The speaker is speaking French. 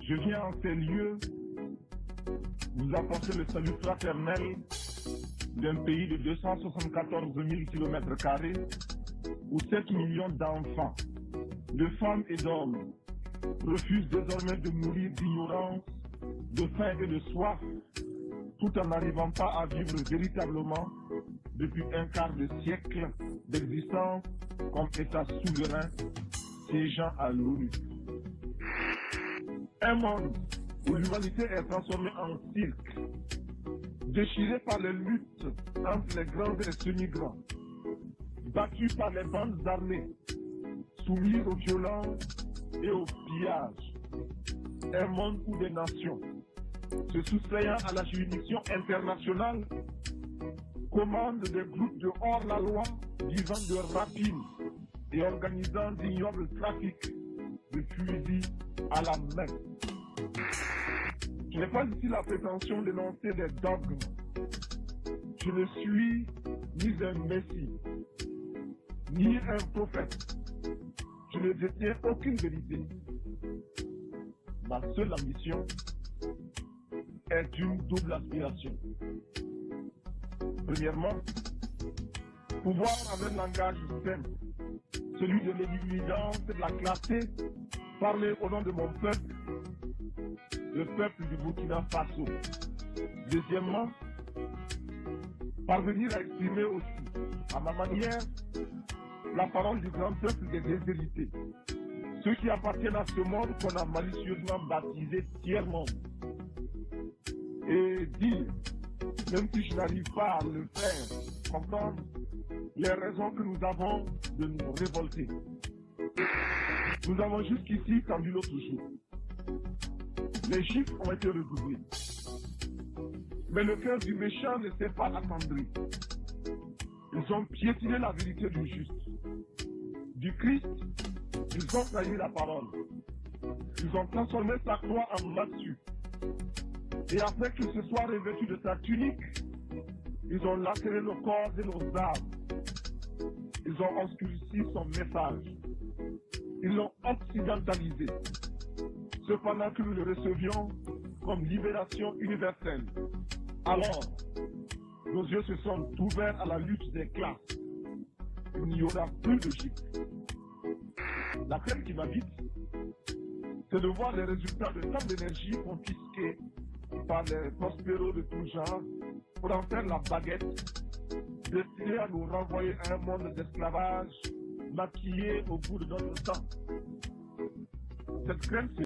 Je viens en ces lieux vous apporter le salut fraternel d'un pays de 274 000 km² où 7 millions d'enfants, de femmes et d'hommes refusent désormais de mourir d'ignorance, de faim et de soif, tout en n'arrivant pas à vivre véritablement depuis un quart de siècle d'existence comme État souverain siégeant à l'ONU. Un monde où l'humanité est transformée en cirque, déchirée par les luttes entre les grands et les semi-grands, battue par les bandes armées, soumise aux violences et aux pillages. Un monde où des nations, se soustrayant à la juridiction internationale, commandent des groupes de hors-la-loi vivant de rapines et organisant d'ignobles trafics de fusils à la main. Je n'ai pas ici la prétention d'énoncer des dogmes. Je ne suis ni un messie, ni un prophète. Je ne détiens aucune vérité. Ma seule ambition est une double aspiration. Premièrement, pouvoir avec un langage simple, celui de l'évidence et de la clarté, parler au nom de mon peuple, le peuple du Burkina Faso. Deuxièmement, parvenir à exprimer aussi, à ma manière, la parole du grand peuple des déshérités, ceux qui appartiennent à ce monde qu'on a malicieusement baptisé tiers-monde. Et dire, même si je n'arrive pas à le faire, comprendre les raisons que nous avons de nous révolter. Nous avons jusqu'ici tendu l'autre jour. Les chiffres ont été redoublés. Mais le cœur du méchant ne s'est pas attendri. Ils ont piétiné la vérité du juste. Du Christ, ils ont trahi la parole. Ils ont transformé sa croix en massue. Et après qu'il se soit revêtu de sa tunique, ils ont lacéré nos corps et nos âmes. Ils ont obscurci son message. Ils l'ont occidentalisé. Cependant que nous le recevions comme libération universelle. Alors, nos yeux se sont ouverts à la lutte des classes. Il n'y aura plus de chiffres. La crainte qui m'habite, c'est de voir les résultats de tant d'énergie confisquée par les prospéros de tout genre pour en faire la baguette destinée à nous renvoyer à un monde d'esclavage maquillé au bout de notre temps. Cette crainte